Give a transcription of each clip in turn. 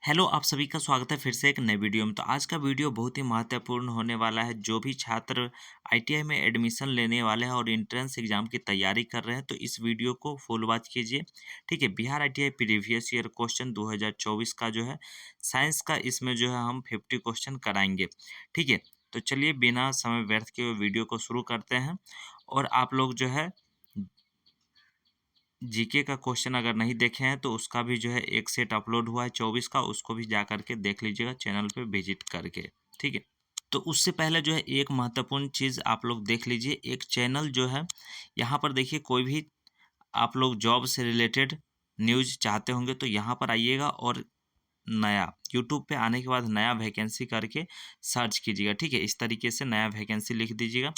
Hello, आप सभी का स्वागत है फिर से एक नए वीडियो में। तो आज का वीडियो बहुत ही महत्वपूर्ण होने वाला है। जो भी छात्र आईटीआई में एडमिशन लेने वाले हैं और एंट्रेंस एग्जाम की तैयारी कर रहे हैं, तो इस वीडियो को फुल वॉच कीजिए। ठीक है, Bihar ITI previous year question 2024 का जो है साइंस का, इसमें जो है हम 50 क्वेश्चन कराएंगे। ठीक है, तो चलिए बिना समय व्यर्थ किए वीडियो को शुरू करते हैं। और आप लोग जो है जीके का क्वेश्चन अगर नहीं देखे हैं तो उसका भी जो है एक सेट अपलोड हुआ है 24 का, उसको भी जा करके देख लीजिएगा चैनल पे विजिट करके। ठीक है, तो उससे पहले जो है एक महत्वपूर्ण चीज़ आप लोग देख लीजिए। एक चैनल जो है यहाँ पर देखिए, कोई भी आप लोग जॉब से रिलेटेड न्यूज़ चाहते होंगे तो यहाँ पर आइएगा और नया यूट्यूब पे आने के बाद नया वैकेंसी करके सर्च कीजिएगा। ठीक है, इस तरीके से नया वैकेंसी लिख दीजिएगा।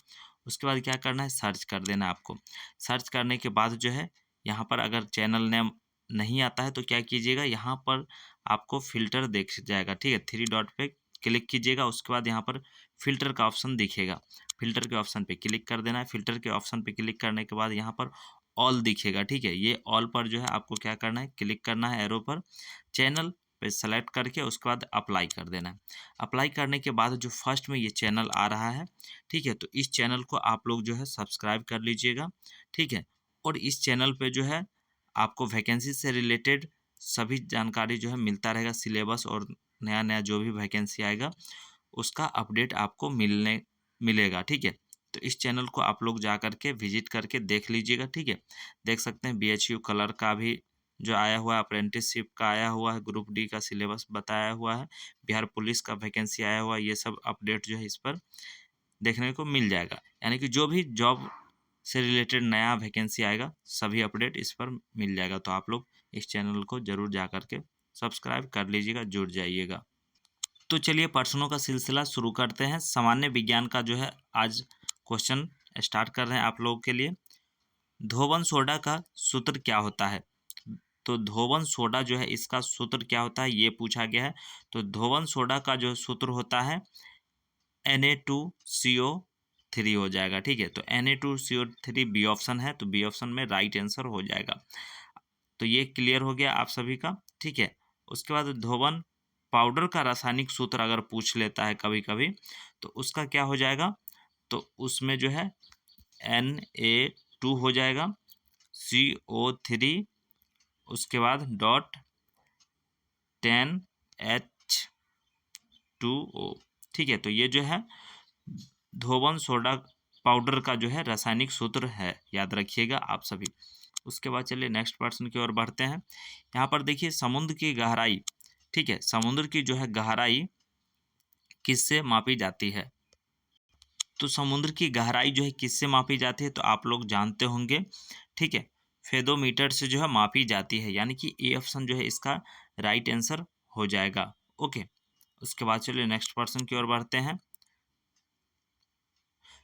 उसके बाद क्या करना है, सर्च कर देना है आपको। सर्च करने के बाद जो है यहाँ पर अगर चैनल नेम नहीं आता है तो क्या कीजिएगा, यहाँ पर आपको फ़िल्टर दिख जाएगा। ठीक है, थ्री डॉट पे क्लिक कीजिएगा। उसके बाद यहाँ पर फ़िल्टर का ऑप्शन दिखेगा। फ़िल्टर के ऑप्शन पे क्लिक कर देना है। फ़िल्टर के ऑप्शन पे क्लिक करने के बाद यहाँ पर ऑल दिखेगा। ठीक है, ये ऑल पर जो है आपको क्या करना है, क्लिक करना है एरो पर। चैनल पे सेलेक्ट करके उसके बाद अप्लाई कर देना है। अप्लाई करने के बाद जो फर्स्ट में ये चैनल आ रहा है, ठीक है, तो इस चैनल को आप लोग जो है सब्सक्राइब कर लीजिएगा। ठीक है, और इस चैनल पे जो है आपको वैकेंसी से रिलेटेड सभी जानकारी जो है मिलता रहेगा। सिलेबस और नया नया जो भी वैकेंसी आएगा उसका अपडेट आपको मिलेगा। ठीक है, तो इस चैनल को आप लोग जा करके विजिट करके देख लीजिएगा। ठीक है, देख सकते हैं बीएचयू कलर का भी जो आया हुआ है, अप्रेंटिसशिप का आया हुआ है, ग्रुप डी का सिलेबस बताया हुआ है, बिहार पुलिस का वैकेंसी आया हुआ है। ये सब अपडेट जो है इस पर देखने को मिल जाएगा। यानी कि जो भी जॉब से रिलेटेड नया वैकेंसी आएगा सभी अपडेट इस पर मिल जाएगा। तो आप लोग इस चैनल को ज़रूर जा करके सब्सक्राइब कर लीजिएगा, जुड़ जाइएगा। तो चलिए प्रश्नों का सिलसिला शुरू करते हैं। सामान्य विज्ञान का जो है आज क्वेश्चन स्टार्ट कर रहे हैं आप लोगों के लिए। धोबन सोडा का सूत्र क्या होता है? तो धोबन सोडा जो है इसका सूत्र क्या होता है ये पूछा गया है। तो धोबन सोडा का जो सूत्र होता है Na2CO3 हो जाएगा। ठीक है, तो Na2CO3 बी ऑप्शन है, तो बी ऑप्शन में राइट आंसर हो जाएगा। तो ये क्लियर हो गया आप सभी का। ठीक है, उसके बाद धोबन पाउडर का रासायनिक सूत्र अगर पूछ लेता है कभी कभी तो उसका क्या हो जाएगा, तो उसमें जो है Na2 हो जाएगा, CO3, उसके बाद डॉट 10H2O। ठीक है, तो ये जो है धोबन सोडा पाउडर का जो है रासायनिक सूत्र है, याद रखिएगा आप सभी। उसके बाद चलिए नेक्स्ट प्रश्न की ओर बढ़ते हैं। यहाँ पर देखिए समुद्र की गहराई, ठीक है, समुद्र की जो है गहराई किससे मापी जाती है? तो समुद्र की गहराई जो है किससे मापी जाती है, तो आप लोग जानते होंगे। ठीक है, फेदोमीटर से जो है मापी जाती है, यानी कि ए ऑप्शन जो है इसका राइट आंसर हो जाएगा। ओके, उसके बाद चलिए नेक्स्ट प्रश्न की ओर बढ़ते हैं।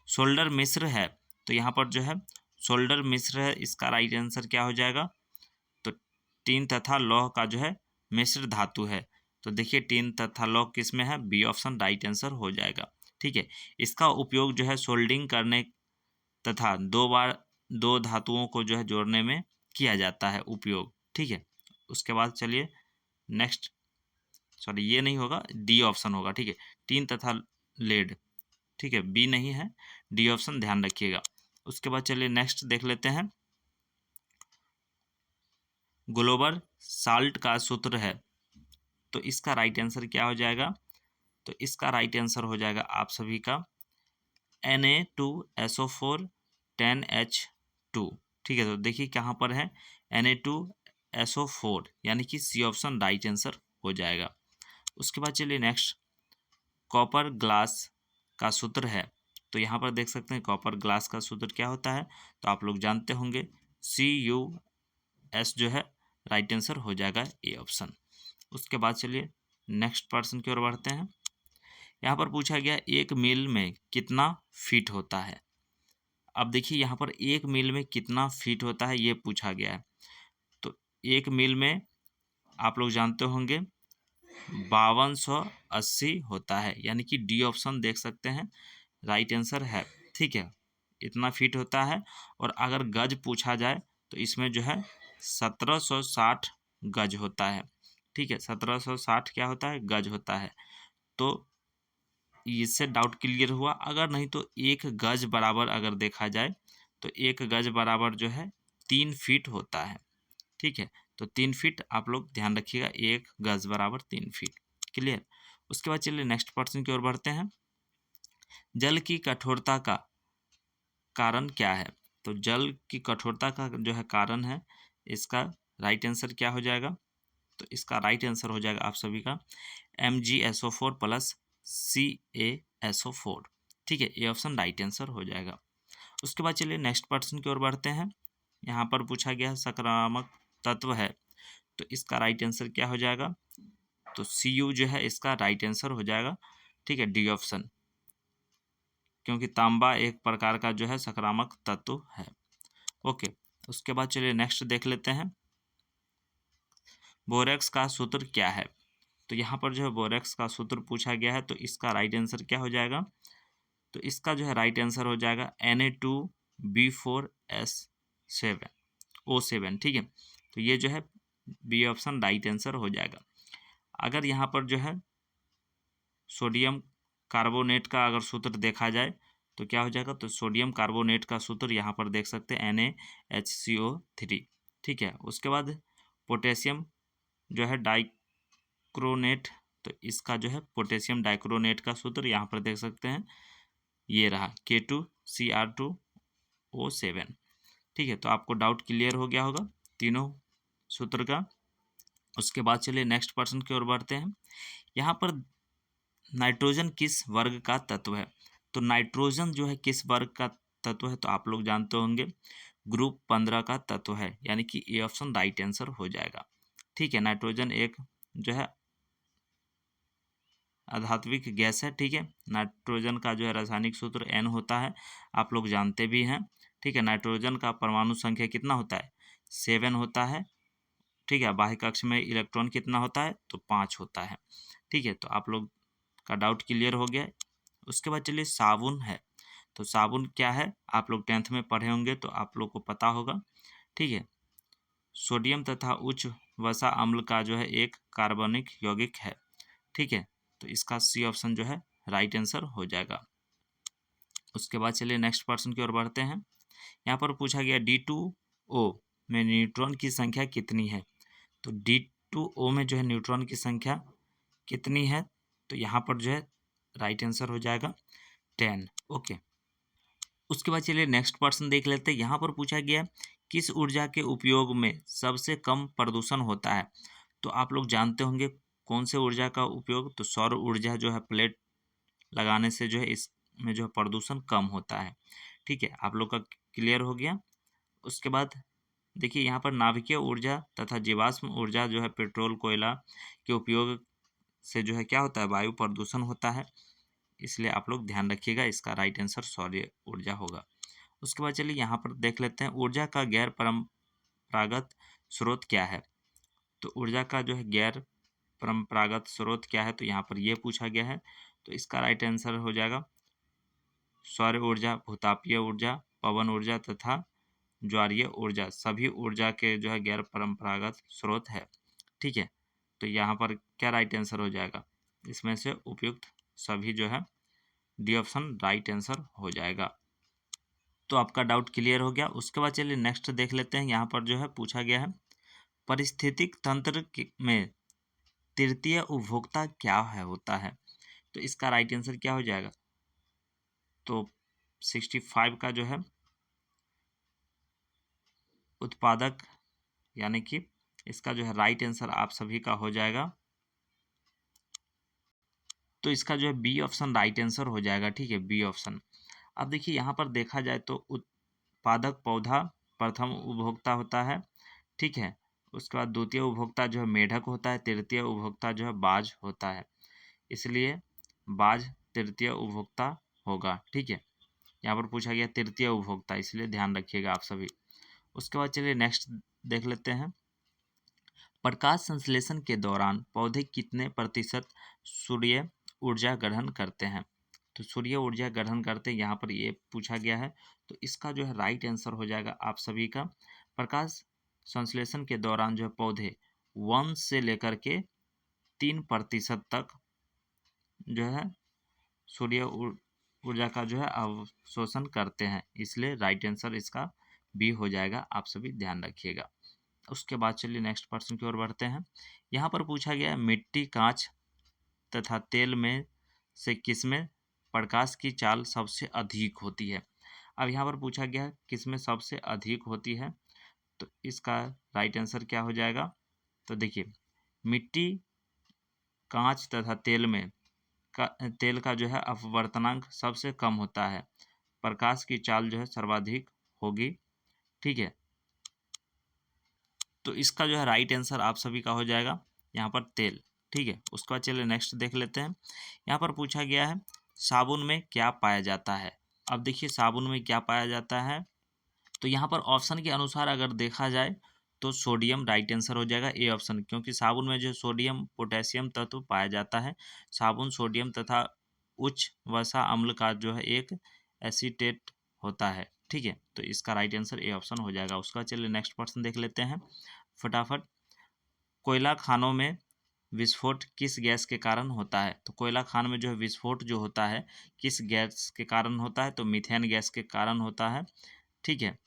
शोल्डर मिश्र है, तो यहाँ पर जो है शोल्डर मिश्र है, इसका राइट आंसर क्या हो जाएगा? तो टीन तथा लौह का जो है मिश्र धातु है। तो देखिए टीन तथा लौह किस में है, बी ऑप्शन राइट आंसर हो जाएगा। ठीक है, इसका उपयोग जो है सोल्डिंग करने तथा दो बार दो धातुओं को जो है जोड़ने में किया जाता है उपयोग। ठीक है, उसके बाद चलिए नेक्स्ट, सॉरी ये नहीं होगा, डी ऑप्शन होगा। ठीक है, टीन तथा लेड, ठीक है, बी नहीं है, डी ऑप्शन ध्यान रखिएगा। उसके बाद चलिए नेक्स्ट देख लेते हैं। ग्लोबल साल्ट का सूत्र है, तो इसका राइट आंसर क्या हो जाएगा? तो इसका राइट आंसर हो जाएगा आप सभी का Na2SO4 10H2। ठीक है, तो देखिए कहाँ पर है Na2SO4, यानी कि सी ऑप्शन राइट आंसर हो जाएगा। उसके बाद चलिए नेक्स्ट, कॉपर ग्लास का सूत्र है, तो यहाँ पर देख सकते हैं कॉपर ग्लास का सूत्र क्या होता है, तो आप लोग जानते होंगे CuS जो है राइट आंसर हो जाएगा ए ऑप्शन। उसके बाद चलिए नेक्स्ट पर्सन की ओर बढ़ते हैं। यहाँ पर पूछा गया एक मील में कितना फीट होता है। अब देखिए यहाँ पर एक मील में कितना फीट होता है ये पूछा गया है। तो एक मील में आप लोग जानते होंगे 5280 होता है, यानी कि डी ऑप्शन देख सकते हैं राइट आंसर है। ठीक है, इतना फीट होता है। और अगर गज पूछा जाए तो इसमें जो है 1760 गज होता है। ठीक है, 1760 क्या होता है, गज होता है। तो इससे डाउट क्लियर हुआ। अगर नहीं तो 1 गज बराबर अगर देखा जाए तो 1 गज बराबर जो है 3 फीट होता है। ठीक है, तो 3 फीट आप लोग ध्यान रखिएगा, 1 गज बराबर 3 फीट। क्लियर। उसके बाद चलिए नेक्स्ट प्रश्न की ओर बढ़ते हैं। जल की कठोरता का कारण क्या है? तो जल की कठोरता का जो है कारण है, इसका राइट आंसर क्या हो जाएगा? तो इसका राइट आंसर हो जाएगा आप सभी का MgSO4 प्लस CaSO4। ठीक है, ये ऑप्शन राइट आंसर हो जाएगा। उसके बाद चलिए नेक्स्ट प्रश्न की ओर बढ़ते हैं। यहाँ पर पूछा गया सकारात्मक तत्व है, तो इसका राइट आंसर क्या हो जाएगा? तो Cu जो है इसका राइट आंसर हो जाएगा। ठीक है, डी ऑप्शन, क्योंकि तांबा एक प्रकार का जो है सकारात्मक तत्व है। ओके, उसके बाद चलिए नेक्स्ट देख लेते हैं। बोरेक्स का सूत्र क्या है? तो यहाँ पर जो है बोरेक्स का सूत्र पूछा गया है, तो इसका राइट आंसर क्या हो जाएगा? तो इसका जो है राइट आंसर हो जाएगा Na2B4S7O7। ठीक है, तो ये जो है बी ऑप्शन राइट आंसर हो जाएगा। अगर यहाँ पर जो है सोडियम कार्बोनेट का अगर सूत्र देखा जाए तो क्या हो जाएगा? तो सोडियम कार्बोनेट का सूत्र यहाँ पर देख सकते हैं NaHCO3। ठीक है, उसके बाद पोटेशियम जो है डाइक्रोनेट, तो इसका जो है पोटेशियम डाइक्रोनेट का सूत्र यहाँ पर देख सकते हैं, ये रहा K2Cr2O7। ठीक है, तो आपको डाउट क्लियर हो गया होगा तीनों सूत्र का। उसके बाद चलिए नेक्स्ट प्रश्न की ओर बढ़ते हैं। यहाँ पर नाइट्रोजन किस वर्ग का तत्व है? तो नाइट्रोजन जो है किस वर्ग का तत्व है? तो आप लोग जानते होंगे ग्रुप 15 का तत्व है, यानी कि ए ऑप्शन राइट आंसर हो जाएगा। ठीक है, नाइट्रोजन एक जो है अधात्विक गैस है। ठीक है, नाइट्रोजन का जो है रासायनिक सूत्र N होता है, आप लोग जानते भी हैं। ठीक है, नाइट्रोजन का परमाणु संख्या कितना होता है? 7 होता है। ठीक है, बाह्य कक्ष में इलेक्ट्रॉन कितना होता है? तो 5 होता है। ठीक है, तो आप लोग का डाउट क्लियर हो गया। उसके बाद चलिए साबुन है, तो साबुन क्या है? आप लोग 10th में पढ़े होंगे तो आप लोग को पता होगा। ठीक है, सोडियम तथा उच्च वसा अम्ल का जो है एक कार्बनिक यौगिक है। ठीक है, तो इसका सी ऑप्शन जो है राइट आंसर हो जाएगा। उसके बाद चलिए नेक्स्ट प्रश्न की ओर बढ़ते हैं। यहाँ पर पूछा गया D2O में न्यूट्रॉन की संख्या कितनी है? तो D2O में जो है न्यूट्रॉन की संख्या कितनी है? तो यहाँ पर जो है राइट आंसर हो जाएगा 10। ओके, उसके बाद चलिए नेक्स्ट प्रश्न देख लेते हैं। यहाँ पर पूछा गया किस ऊर्जा के उपयोग में सबसे कम प्रदूषण होता है? तो आप लोग जानते होंगे कौन से ऊर्जा का उपयोग? तो सौर ऊर्जा जो है प्लेट लगाने से जो है इसमें जो है प्रदूषण कम होता है। ठीक है, आप लोग का क्लियर हो गया। उसके बाद देखिए यहाँ पर नाभिकीय ऊर्जा तथा जीवाश्म ऊर्जा जो है पेट्रोल कोयला के उपयोग से जो है क्या होता है? वायु प्रदूषण होता है। इसलिए आप लोग ध्यान रखिएगा, इसका राइट आंसर सौर ऊर्जा होगा। उसके बाद चलिए यहाँ पर देख लेते हैं ऊर्जा का गैर परंपरागत स्रोत क्या है? तो ऊर्जा का जो है गैर परंपरागत स्रोत क्या है? तो यहाँ पर ये पूछा गया है, तो इसका राइट आंसर हो जाएगा सौर ऊर्जा, भूतापीय ऊर्जा, पवन ऊर्जा तथा ज्वारीय ऊर्जा सभी ऊर्जा के जो है गैर परंपरागत स्रोत है। ठीक है, तो यहाँ पर क्या राइट आंसर हो जाएगा? इसमें से उपयुक्त सभी जो है डी ऑप्शन राइट आंसर हो जाएगा। तो आपका डाउट क्लियर हो गया। उसके बाद चलिए नेक्स्ट देख लेते हैं। यहाँ पर जो है पूछा गया है पारिस्थितिक तंत्र में तृतीय उपभोक्ता क्या है होता है? तो इसका राइट आंसर क्या हो जाएगा? तो 65 का जो है उत्पादक, यानी कि इसका जो है राइट आंसर आप सभी का हो जाएगा। तो इसका जो है बी ऑप्शन राइट आंसर हो जाएगा। ठीक है, बी ऑप्शन। अब देखिए यहाँ पर देखा जाए तो उत्पादक पौधा प्रथम उपभोक्ता होता है। ठीक है, उसके बाद द्वितीय उपभोक्ता जो है मेढक होता है, तृतीय उपभोक्ता जो है बाज होता है, इसलिए बाज तृतीय उपभोक्ता होगा। ठीक है, यहाँ पर पूछा गया तृतीय उपभोक्ता, इसलिए ध्यान रखिएगा आप सभी। उसके बाद चलिए नेक्स्ट देख लेते हैं। प्रकाश संश्लेषण के दौरान पौधे कितने प्रतिशत सूर्य ऊर्जा ग्रहण करते हैं? तो सूर्य ऊर्जा ग्रहण करते हैं, यहाँ पर ये पूछा गया है, तो इसका जो है राइट आंसर हो जाएगा आप सभी का प्रकाश संश्लेषण के दौरान जो है पौधे 1 से लेकर के 3% तक जो है सूर्य ऊर्जा का जो है अवशोषण करते हैं, इसलिए राइट आंसर इसका बी हो जाएगा। आप सभी ध्यान रखिएगा। उसके बाद चलिए नेक्स्ट प्रश्न की ओर बढ़ते हैं। यहाँ पर पूछा गया है मिट्टी, कांच तथा तेल में से किसमें प्रकाश की चाल सबसे अधिक होती है। अब यहाँ पर पूछा गया है किसमें सबसे अधिक होती है, तो इसका राइट आंसर क्या हो जाएगा। तो देखिए मिट्टी, कांच तथा तेल में तेल का जो है अपवर्तनांक सबसे कम होता है, प्रकाश की चाल जो है सर्वाधिक होगी। ठीक है, तो इसका जो है राइट आंसर आप सभी का हो जाएगा यहाँ पर तेल। ठीक है, उसके बाद चलिए नेक्स्ट देख लेते हैं। यहाँ पर पूछा गया है साबुन में क्या पाया जाता है। अब देखिए साबुन में क्या पाया जाता है, तो यहाँ पर ऑप्शन के अनुसार अगर देखा जाए तो सोडियम राइट आंसर हो जाएगा, ए ऑप्शन, क्योंकि साबुन में जो है सोडियम पोटेशियम तत्व पाया जाता है। साबुन सोडियम तथा उच्च वसा अम्ल का जो है एक एसीटेट होता है। ठीक है, तो इसका राइट आंसर ए ऑप्शन हो जाएगा। उसका चलिए नेक्स्ट प्रश्न देख लेते हैं फटाफट। कोयला खानों में विस्फोट किस गैस के कारण होता है। तो कोयला खान में जो है विस्फोट जो होता है किस गैस के कारण होता है, तो मीथेन गैस के कारण होता है। ठीक है,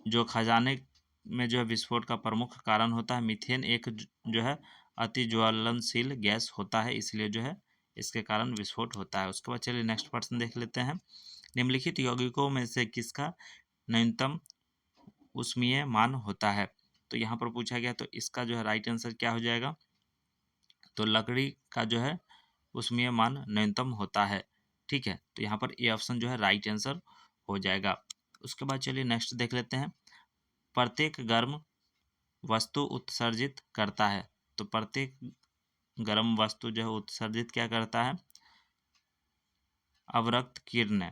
जो खजाने में जो है विस्फोट का प्रमुख कारण होता है मीथेन, एक जो है अति ज्वलनशील गैस होता है, इसलिए जो है इसके कारण विस्फोट होता है। उसके बाद चलिए नेक्स्ट प्रश्न देख लेते हैं। निम्नलिखित यौगिकों में से किसका न्यूनतम ऊष्मीय मान होता है। तो यहाँ पर पूछा गया, तो इसका जो है राइट आंसर क्या हो जाएगा। तो लकड़ी का जो है ऊष्मीय मान न्यूनतम होता है। ठीक है, तो यहाँ पर ए ऑप्शन जो है राइट आंसर हो जाएगा। उसके बाद चलिए नेक्स्ट देख लेते हैं। प्रत्येक गर्म वस्तु उत्सर्जित करता है। तो प्रत्येक गर्म वस्तु जो है उत्सर्जित क्या करता है, अवरक्त किरणें।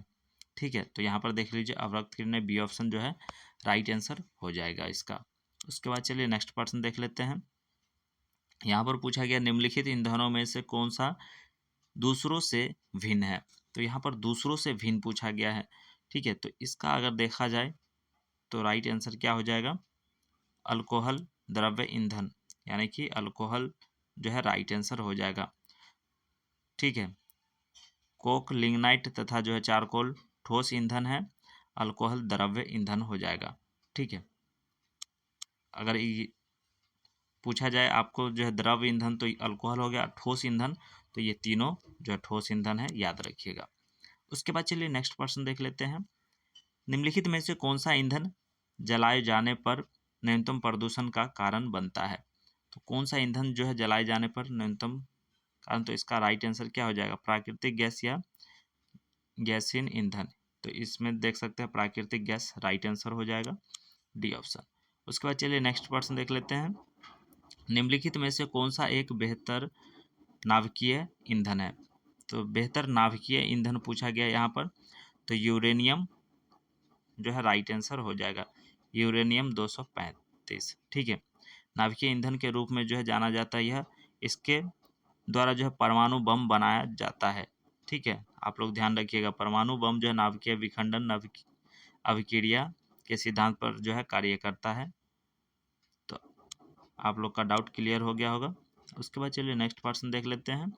ठीक है, तो यहाँ पर देख लीजिए अवरक्त किरणें, बी ऑप्शन जो है राइट आंसर हो जाएगा इसका। उसके बाद चलिए नेक्स्ट प्रश्न देख लेते हैं। यहाँ पर पूछा गया निम्नलिखित ईंधनों में से कौन सा दूसरों से भिन्न है। तो यहाँ पर दूसरों से भिन्न पूछा गया है। ठीक है, तो इसका अगर देखा जाए तो राइट आंसर क्या हो जाएगा, अल्कोहल द्रव्य ईंधन, यानी कि अल्कोहल जो है राइट आंसर हो जाएगा। ठीक है, कोक, लिग्नाइट तथा जो है चारकोल ठोस ईंधन है, अल्कोहल द्रव्य ईंधन हो जाएगा। ठीक है, अगर पूछा जाए आपको जो है द्रव ईंधन तो अल्कोहल हो गया, ठोस ईंधन तो ये तीनों जो है ठोस ईंधन है, याद रखिएगा। उसके बाद चलिए नेक्स्ट प्रश्न देख लेते हैं। निम्नलिखित में से कौन सा ईंधन जलाए जाने पर न्यूनतम प्रदूषण का कारण बनता है। तो कौन सा ईंधन जो है जलाए जाने पर न्यूनतम कारण, तो इसका राइट आंसर क्या हो जाएगा, प्राकृतिक गैस या गैसीय ईंधन। तो इसमें देख सकते हैं प्राकृतिक गैस राइट आंसर हो जाएगा, डी ऑप्शन। उसके बाद चलिए नेक्स्ट प्रश्न देख लेते हैं। निम्नलिखित में से कौन सा एक बेहतर नाभिकीय ईंधन है। तो बेहतर नाभिकीय ईंधन पूछा गया यहाँ पर, तो यूरेनियम जो है राइट आंसर हो जाएगा, यूरेनियम 235। ठीक है, नाभिकीय ईंधन के रूप में जो है जाना जाता है यह, इसके द्वारा जो है परमाणु बम बनाया जाता है। ठीक है, आप लोग ध्यान रखिएगा, परमाणु बम जो है नाभिकीय विखंडन अभिक्रिया के सिद्धांत पर जो है कार्य करता है। तो आप लोग का डाउट क्लियर हो गया होगा। उसके बाद चलिए नेक्स्ट प्रश्न देख लेते हैं।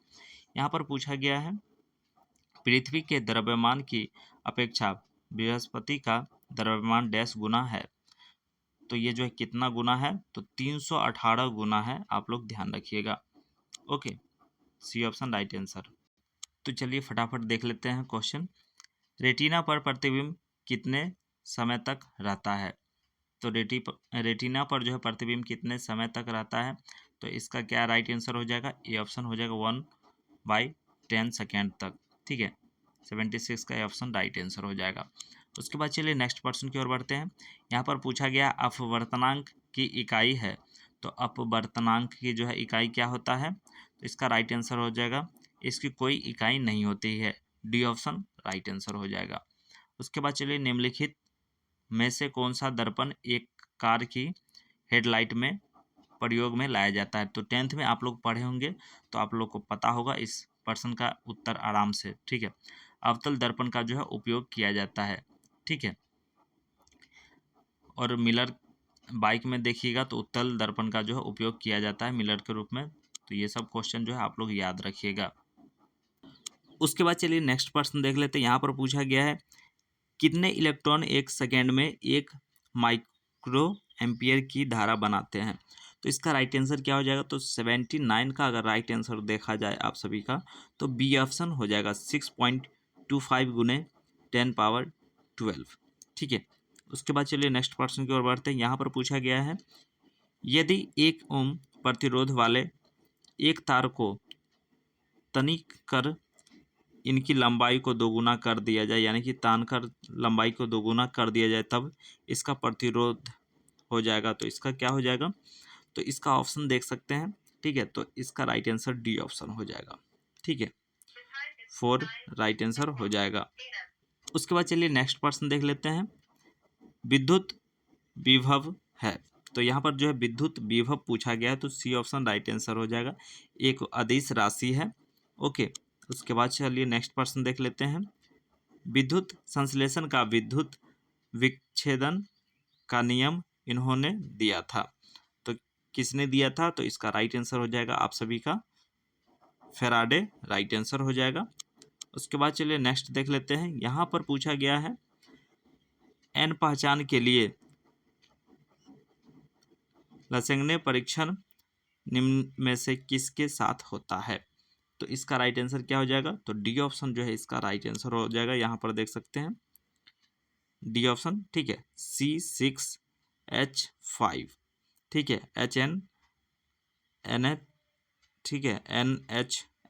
यहाँ पर पूछा गया है पृथ्वी के द्रव्यमान की अपेक्षा बृहस्पति का द्रव्यमान डैश गुना है। तो ये जो है कितना गुना है, तो 318 गुना है, आप लोग ध्यान रखिएगा। Okay, C option right answer. तो चलिए फटाफट देख लेते हैं क्वेश्चन। रेटिना पर प्रतिबिंब कितने समय तक रहता है। तो रेटिना पर जो है प्रतिबिंब कितने समय तक रहता है, तो इसका क्या राइट आंसर हो जाएगा, ए ऑप्शन हो जाएगा 1/10 सेकेंड तक। ठीक है, 76 का ऑप्शन राइट आंसर हो जाएगा। उसके बाद चलिए नेक्स्ट प्रश्न की ओर बढ़ते हैं। यहाँ पर पूछा गया अपवर्तनांक की इकाई है। तो अपवर्तनांक की जो है इकाई क्या होता है, तो इसका राइट आंसर हो जाएगा इसकी कोई इकाई नहीं होती है, डी ऑप्शन राइट आंसर हो जाएगा। उसके बाद चलिए निम्नलिखित में से कौन सा दर्पण एक कार की हेडलाइट में प्रयोग में लाया जाता है। तो 10th में आप लोग पढ़े होंगे, तो आप लोग को पता होगा इस प्रश्न का उत्तर आराम से। ठीक है, अवतल दर्पण का जो है उपयोग किया जाता है। ठीक है, और मिलर बाइक में देखिएगा तो उत्तल दर्पण का जो है उपयोग किया जाता है मिरर के रूप में। तो ये सब क्वेश्चन जो है आप लोग याद रखिएगा। उसके बाद चलिए नेक्स्ट प्रश्न देख लेते हैं। यहाँ पर पूछा गया है कितने इलेक्ट्रॉन एक सेकेंड में 1 माइक्रो एम्पियर की धारा बनाते हैं। तो इसका राइट आंसर क्या हो जाएगा, तो 79 का अगर राइट आंसर देखा जाए आप सभी का, तो बी ऑप्शन हो जाएगा 6.25 गुने 10^12। ठीक है। उसके बाद चलिए नेक्स्ट प्रश्न की ओर बढ़ते हैं। यहाँ पर पूछा गया है यदि 1 ओम प्रतिरोध वाले एक तार को तनिक कर इनकी लंबाई को दोगुना कर दिया जाए, यानी कि तान कर लंबाई को दोगुना कर दिया जाए, तब इसका प्रतिरोध हो जाएगा। तो इसका क्या हो जाएगा, तो इसका ऑप्शन देख सकते हैं। ठीक है, तो इसका राइट आंसर डी ऑप्शन हो जाएगा। ठीक है, 4 राइट आंसर हो जाएगा। उसके बाद चलिए नेक्स्ट प्रश्न देख लेते हैं। विद्युत विभव है, तो यहाँ पर जो है विद्युत विभव पूछा गया है, तो सी ऑप्शन राइट आंसर हो जाएगा। एक अदिश राशि है। ओके। उसके बाद चलिए नेक्स्ट प्रश्न देख लेते हैं। विद्युत संश्लेषण का विद्युत विच्छेदन का नियम इन्होंने दिया था। तो किसने दिया था, तो इसका राइट आंसर हो जाएगा आप सभी का फैराडे राइट आंसर हो जाएगा। उसके बाद चलिए नेक्स्ट देख लेते हैं। यहाँ पर पूछा गया है एन पहचान के लिए लसंगने परीक्षण निम्न में से किसके साथ होता है। तो इसका राइट आंसर क्या हो जाएगा, तो डी ऑप्शन जो है इसका राइट आंसर हो जाएगा। यहाँ पर देख सकते हैं डी ऑप्शन। ठीक है, C6H5। ठीक है, HNNH। ठीक है,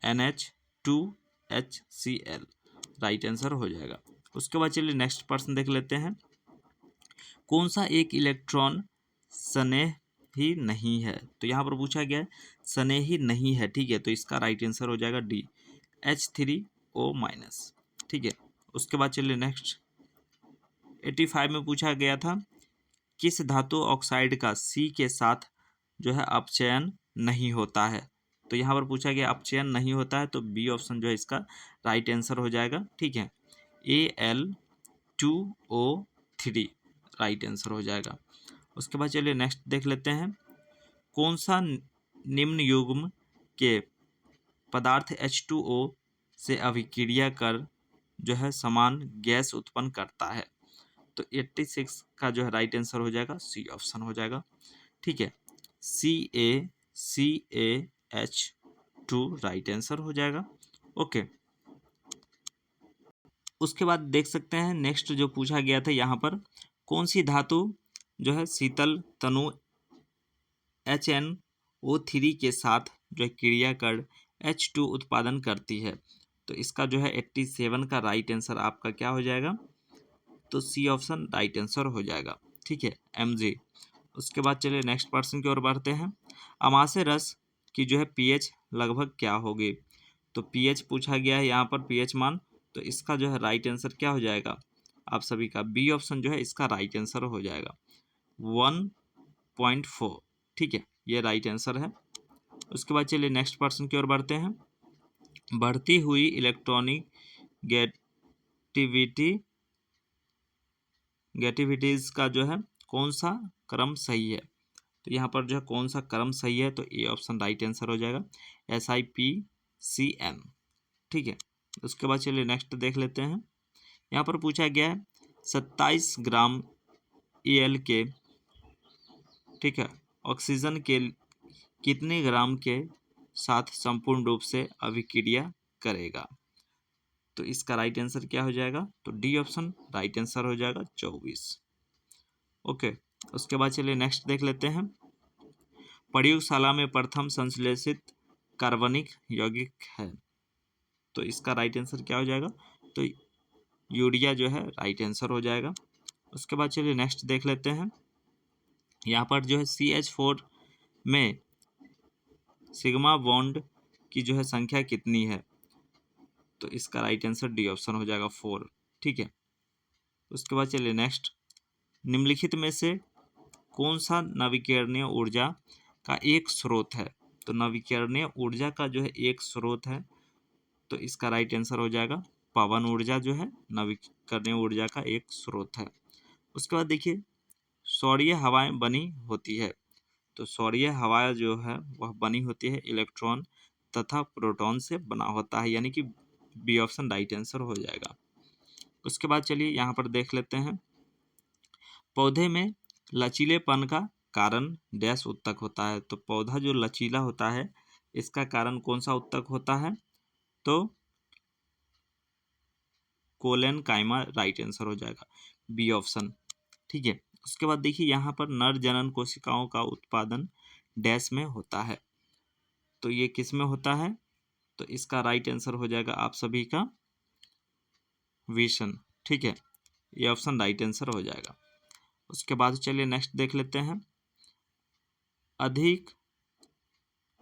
NH2HCl राइट आंसर हो जाएगा। उसके बाद चलिए नेक्स्ट प्रश्न देख लेते हैं। कौन सा एक इलेक्ट्रॉन स्नेह ही नहीं है। तो यहाँ पर पूछा गया है स्नेह ही नहीं है। ठीक है, तो इसका राइट आंसर हो जाएगा डी H3O-। ठीक है। उसके बाद चलिए नेक्स्ट 85 में पूछा गया था किस धातु ऑक्साइड का सी के साथ जो है अपचयन नहीं होता है। तो यहाँ पर पूछा गया अपचयन नहीं होता है, तो बी ऑप्शन जो है इसका राइट आंसर हो जाएगा। ठीक है, Al2O3 राइट आंसर हो जाएगा। उसके बाद चलिए नेक्स्ट देख लेते हैं। कौन सा निम्न युग्म के पदार्थ H2O से अभिक्रिया कर जो है समान गैस उत्पन्न करता है। तो 86 का जो है राइट आंसर हो जाएगा सी ऑप्शन हो जाएगा। ठीक है, CaCaH2 राइट आंसर हो जाएगा। ओके। उसके बाद देख सकते हैं नेक्स्ट जो पूछा गया था यहाँ पर कौन सी धातु जो है शीतल तनु HNO3 के साथ जो है क्रिया कर H2 उत्पादन करती है। तो इसका जो है 87 का राइट आंसर आपका क्या हो जाएगा, तो सी ऑप्शन राइट आंसर हो जाएगा। ठीक है, Mg। उसके बाद चलिए नेक्स्ट प्रश्न की ओर बढ़ते हैं। अमाशय रस की जो है पीएच लगभग क्या होगी। तो पीएच पूछा गया है यहाँ पर, पीएच मान। तो इसका जो है राइट आंसर क्या हो जाएगा आप सभी का, बी ऑप्शन जो है इसका राइट आंसर हो जाएगा 1.4। ठीक है, ये राइट आंसर है। उसके बाद चलिए नेक्स्ट प्रश्न की ओर बढ़ते हैं। बढ़ती हुई इलेक्ट्रॉनिक गैटिविटीज का जो है कौन सा क्रम सही है। तो यहाँ पर जो है कौन सा क्रम सही है, तो ए ऑप्शन राइट आंसर हो जाएगा SIPCN। ठीक है। उसके बाद चलिए नेक्स्ट देख लेते हैं। यहाँ पर पूछा गया है 27 ग्राम EL के, ठीक है, ऑक्सीजन के कितने ग्राम के साथ संपूर्ण रूप से अभिक्रिया करेगा। तो इसका राइट आंसर क्या हो जाएगा, तो डी ऑप्शन राइट आंसर हो जाएगा 24। ओके। उसके बाद चलिए नेक्स्ट देख लेते हैं। प्रयोगशाला में प्रथम संश्लेषित कार्बनिक यौगिक है। तो इसका राइट आंसर क्या हो जाएगा, तो यूरिया जो है राइट आंसर हो जाएगा। उसके बाद चलिए नेक्स्ट देख लेते हैं। यहाँ पर जो है CH4 में सिग्मा बॉन्ड की जो है संख्या कितनी है। तो इसका राइट आंसर डी ऑप्शन हो जाएगा 4। ठीक है। उसके बाद चलिए नेक्स्ट, निम्नलिखित में से कौन सा नवीकरणीय ऊर्जा का एक स्रोत है। तो नवीकरणीय ऊर्जा का जो है एक स्रोत है, तो इसका राइट आंसर हो जाएगा पवन ऊर्जा जो है नवीकरणीय ऊर्जा का एक स्रोत है। उसके बाद देखिए सौरीय हवाएं बनी होती है। तो सौरीय हवा जो है वह बनी होती है इलेक्ट्रॉन तथा प्रोटॉन से बना होता है, यानी कि बी ऑप्शन राइट आंसर हो जाएगा। उसके बाद चलिए यहाँ पर देख लेते हैं, पौधे में लचीलेपन का कारण डैश उत्तक होता है। तो पौधा जो लचीला होता है इसका कारण कौन सा उत्तक होता है, तो कोलेन काइमा राइट आंसर हो जाएगा, बी ऑप्शन। ठीक है, उसके बाद देखिए यहाँ पर नर जनन कोशिकाओं का उत्पादन डैश में होता है। तो ये किस में होता है, तो इसका राइट आंसर हो जाएगा आप सभी का विषण। ठीक है, ये ऑप्शन राइट आंसर हो जाएगा। उसके बाद चलिए नेक्स्ट देख लेते हैं, अधिक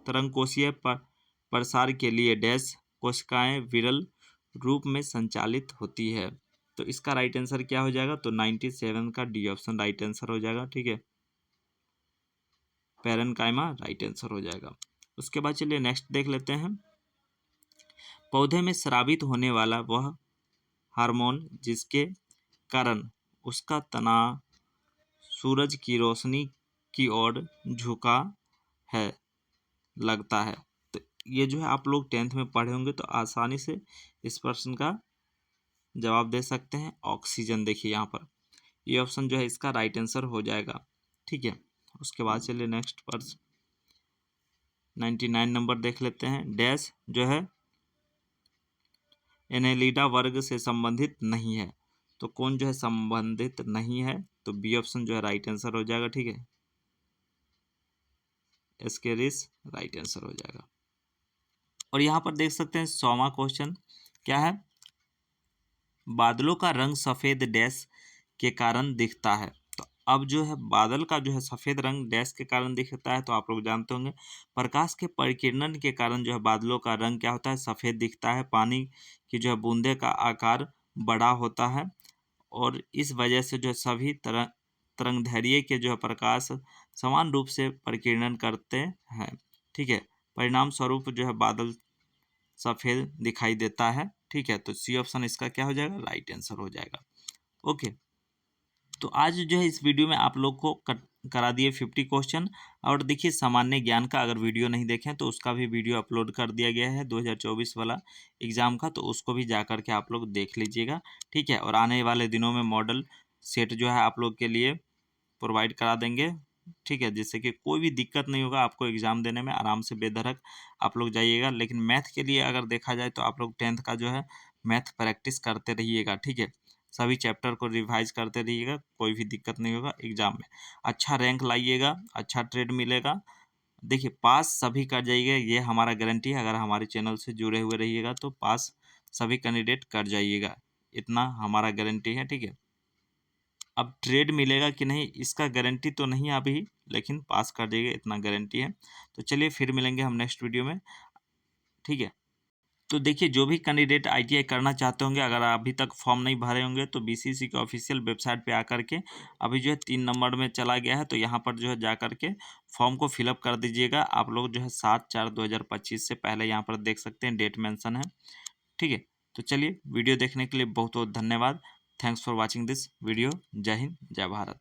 तरंग कोशीय प्रसार के लिए डैश कोशिकाएं विरल रूप में संचालित होती है। तो इसका राइट आंसर क्या हो जाएगा, तो 97 का डी ऑप्शन राइट आंसर हो जाएगा। ठीक है, पैरेनकाइमा राइट आंसर हो जाएगा। उसके बाद चलिए नेक्स्ट देख लेते हैं, पौधे में स्रावित होने वाला वह हार्मोन जिसके कारण उसका तना सूरज की रोशनी की ओर झुका है लगता है। तो ये जो है आप लोग 10th में पढ़े होंगे तो आसानी से इस प्रश्न का जवाब दे सकते हैं, ऑक्सीजन। देखिए यहाँ पर ये ऑप्शन जो है इसका राइट आंसर हो जाएगा। ठीक है, उसके बाद चलिए नेक्स्ट प्रश्न 99 नंबर देख लेते हैं, डैश जो है एनेलिडा वर्ग से संबंधित नहीं है। तो कौन जो है संबंधित नहीं है, तो बी ऑप्शन जो है राइट आंसर हो जाएगा। ठीक है, एस्केरिस राइट आंसर हो जाएगा। और यहाँ पर देख सकते हैं 100वां क्वेश्चन क्या है, बादलों का रंग सफेद डैश के कारण दिखता है। तो अब जो है बादल का जो है सफेद रंग डैश के कारण दिखता है, तो आप लोग जानते होंगे प्रकाश के परिकिरण के कारण जो है बादलों का रंग क्या होता है, सफेद दिखता है। पानी की जो है बूंदे का आकार बड़ा होता है और इस वजह से जो है सभी तरंगदैर्घ्य के जो है प्रकाश समान रूप से परिकिरण करते हैं। ठीक है, परिणाम स्वरूप जो है बादल सफेद दिखाई देता है। ठीक है, तो सी ऑप्शन इसका क्या हो जाएगा, राइट आंसर हो जाएगा। ओके, तो आज जो है इस वीडियो में आप लोग को करा दिए 50 क्वेश्चन। और देखिए सामान्य ज्ञान का अगर वीडियो नहीं देखें तो उसका भी वीडियो अपलोड कर दिया गया है 2024 वाला एग्जाम का, तो उसको भी जा करके आप लोग देख लीजिएगा। ठीक है, और आने वाले दिनों में मॉडल सेट जो है आप लोग के लिए प्रोवाइड करा देंगे। ठीक है, जिससे कि कोई भी दिक्कत नहीं होगा आपको एग्ज़ाम देने में, आराम से बेधड़क आप लोग जाइएगा। लेकिन मैथ के लिए अगर देखा जाए तो आप लोग 10th का जो है मैथ प्रैक्टिस करते रहिएगा। ठीक है, सभी चैप्टर को रिवाइज करते रहिएगा, कोई भी दिक्कत नहीं होगा एग्ज़ाम में। अच्छा रैंक लाइएगा, अच्छा ट्रेड मिलेगा। देखिए पास सभी कर जाइएगा, ये हमारा गारंटी है। अगर हमारे चैनल से जुड़े हुए रहिएगा तो पास सभी कैंडिडेट कर जाइएगा, इतना हमारा गारंटी है। ठीक है, अब ट्रेड मिलेगा कि नहीं इसका गारंटी तो नहीं अभी, लेकिन पास कर देंगे इतना गारंटी है। तो चलिए फिर मिलेंगे हम नेक्स्ट वीडियो में। ठीक है, तो देखिए जो भी कैंडिडेट आईटीआई करना चाहते होंगे, अगर अभी तक फॉर्म नहीं भरे होंगे तो बीसीसी के ऑफिशियल वेबसाइट पे आकर के अभी जो है 3 नंबर में चला गया है, तो यहाँ पर जो है जा करके फॉर्म को फिलअप कर दीजिएगा। आप लोग जो है 7/4/2025 से पहले यहाँ पर देख सकते हैं, डेट मेंशन है। ठीक है, तो चलिए वीडियो देखने के लिए बहुत बहुत धन्यवाद। Thanks for watching this video. जय हिंद, जय भारत।